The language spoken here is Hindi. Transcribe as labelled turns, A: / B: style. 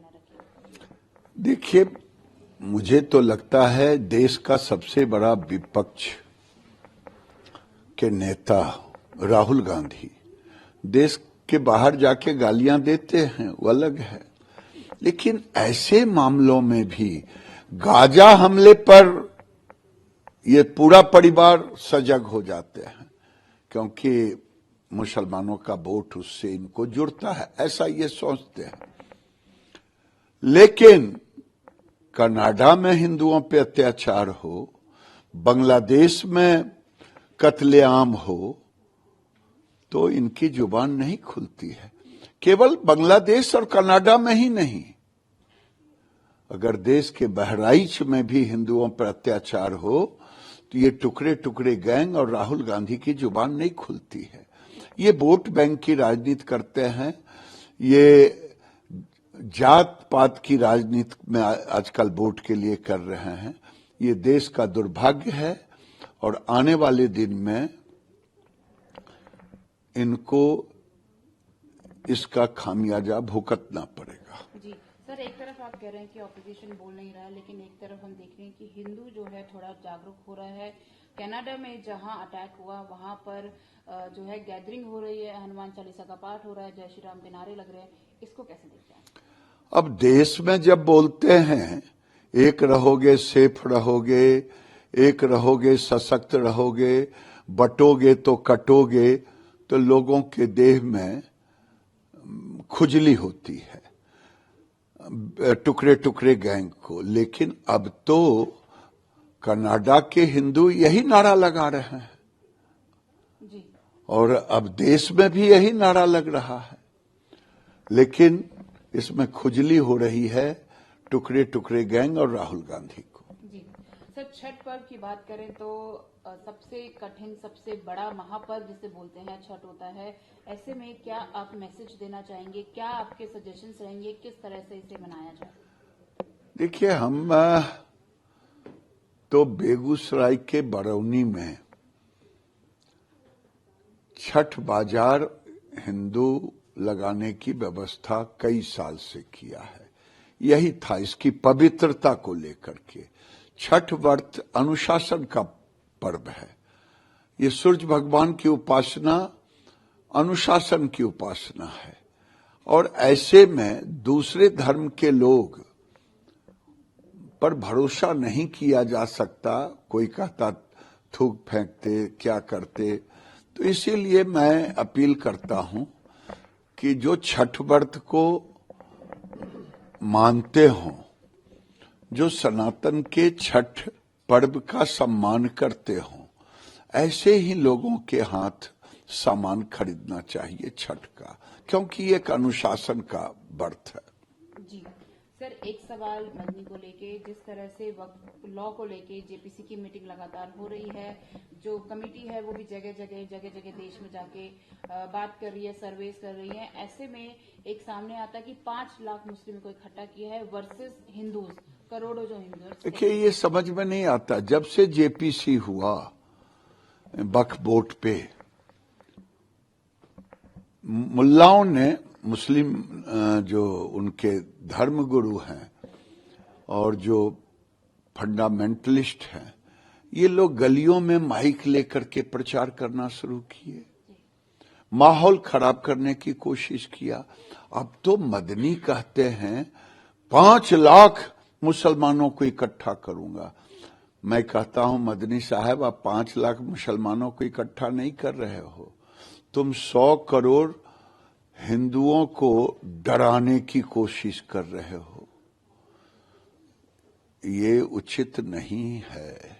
A: कनाडा की?
B: देखिए, मुझे तो लगता है देश का सबसे बड़ा विपक्ष के नेता राहुल गांधी देश के बाहर जाके गालियां देते हैं, वो अलग है, लेकिन ऐसे मामलों में भी गाजा हमले पर ये पूरा परिवार सजग हो जाते हैं, क्योंकि मुसलमानों का वोट उससे इनको जुड़ता है, ऐसा ये सोचते हैं। लेकिन कनाडा में हिंदुओं पे अत्याचार हो, बांग्लादेश में कत्लेआम हो, तो इनकी जुबान नहीं खुलती है। केवल बांग्लादेश और कनाडा में ही नहीं, अगर देश के बहराइच में भी हिंदुओं पर अत्याचार हो तो ये टुकड़े टुकड़े गैंग और राहुल गांधी की जुबान नहीं खुलती है। ये वोट बैंक की राजनीति करते हैं, ये जात पात की राजनीति में आजकल वोट के लिए कर रहे हैं। ये देश का दुर्भाग्य है और आने वाले दिन में इनको इसका खामियाजा भुगतना पड़ेगा।
A: जी सर, एक तरफ आप कह रहे हैं कि ऑपोजिशन बोल नहीं रहा है, लेकिन एक तरफ हम देख रहे हैं कि हिंदू जो है थोड़ा जागरूक हो रहा है। कनाडा में जहां अटैक हुआ वहां पर जो है गैदरिंग हो रही है, हनुमान चालीसा का पाठ हो रहा है, जय श्री राम के नारे लग रहे हैं, इसको कैसे देखते हैं?
B: अब देश में जब बोलते हैं एक रहोगे सेफ रहोगे, एक रहोगे सशक्त रहोगे, बटोगे तो कटोगे, तो लोगों के देह में खुजली होती है टुकड़े टुकड़े गैंग को। लेकिन अब तो कनाडा के हिंदू यही नारा लगा रहे हैं
A: जी।
B: और अब देश में भी यही नारा लग रहा है, लेकिन इसमें खुजली हो रही है टुकड़े टुकड़े गैंग और राहुल गांधी को।
A: जी सर, छठ पर्व की बात करें तो सबसे कठिन, सबसे बड़ा महापर्व जिसे बोलते हैं छठ होता है। ऐसे में क्या आप मैसेज देना चाहेंगे, क्या आपके सजेशंस रहेंगे, किस तरह से इसे मनाया जाए?
B: देखिए, हम तो बेगूसराय के बरौनी में छठ बाजार हिंदू लगाने की व्यवस्था कई साल से किया है। यही था इसकी पवित्रता को लेकर के। छठ व्रत अनुशासन का पर्व है। ये सूर्य भगवान की उपासना अनुशासन की उपासना है, और ऐसे में दूसरे धर्म के लोग पर भरोसा नहीं किया जा सकता। कोई कहता थूक फेंकते, क्या करते। तो इसीलिए मैं अपील करता हूं कि जो छठ व्रत को मानते हों, जो सनातन के छठ पर्व का सम्मान करते हों, ऐसे ही लोगों के हाथ सामान खरीदना चाहिए छठ का, क्योंकि ये एक अनुशासन का व्रत है।
A: जी सर, एक सवाल मदनी को लेके, जिस तरह से वक्फ लॉ को लेके जेपीसी की मीटिंग लगातार हो रही है, जो कमेटी है वो भी जगह जगह देश में जाके बात कर रही है, सर्वेस कर रही है। ऐसे में एक सामने आता है कि 5 लाख मुस्लिम को इकट्ठा किया है वर्सेस हिंदूज, करोड़ों जो हिंदू।
B: देखिए, ये समझ में नहीं आता। जब से जेपीसी हुआ वक्फ बोर्ड पे, मुल्लाओं ने, मुस्लिम जो उनके धर्म गुरु हैं और जो फंडामेंटलिस्ट हैं, ये लोग गलियों में माइक लेकर के प्रचार करना शुरू किए, माहौल खराब करने की कोशिश किया। अब तो मदनी कहते हैं 5 लाख मुसलमानों को इकट्ठा करूंगा। मैं कहता हूं मदनी साहब, आप 5 लाख मुसलमानों को इकट्ठा नहीं कर रहे हो, तुम 100 करोड़ हिंदुओं को डराने की कोशिश कर रहे हो। ये उचित नहीं है।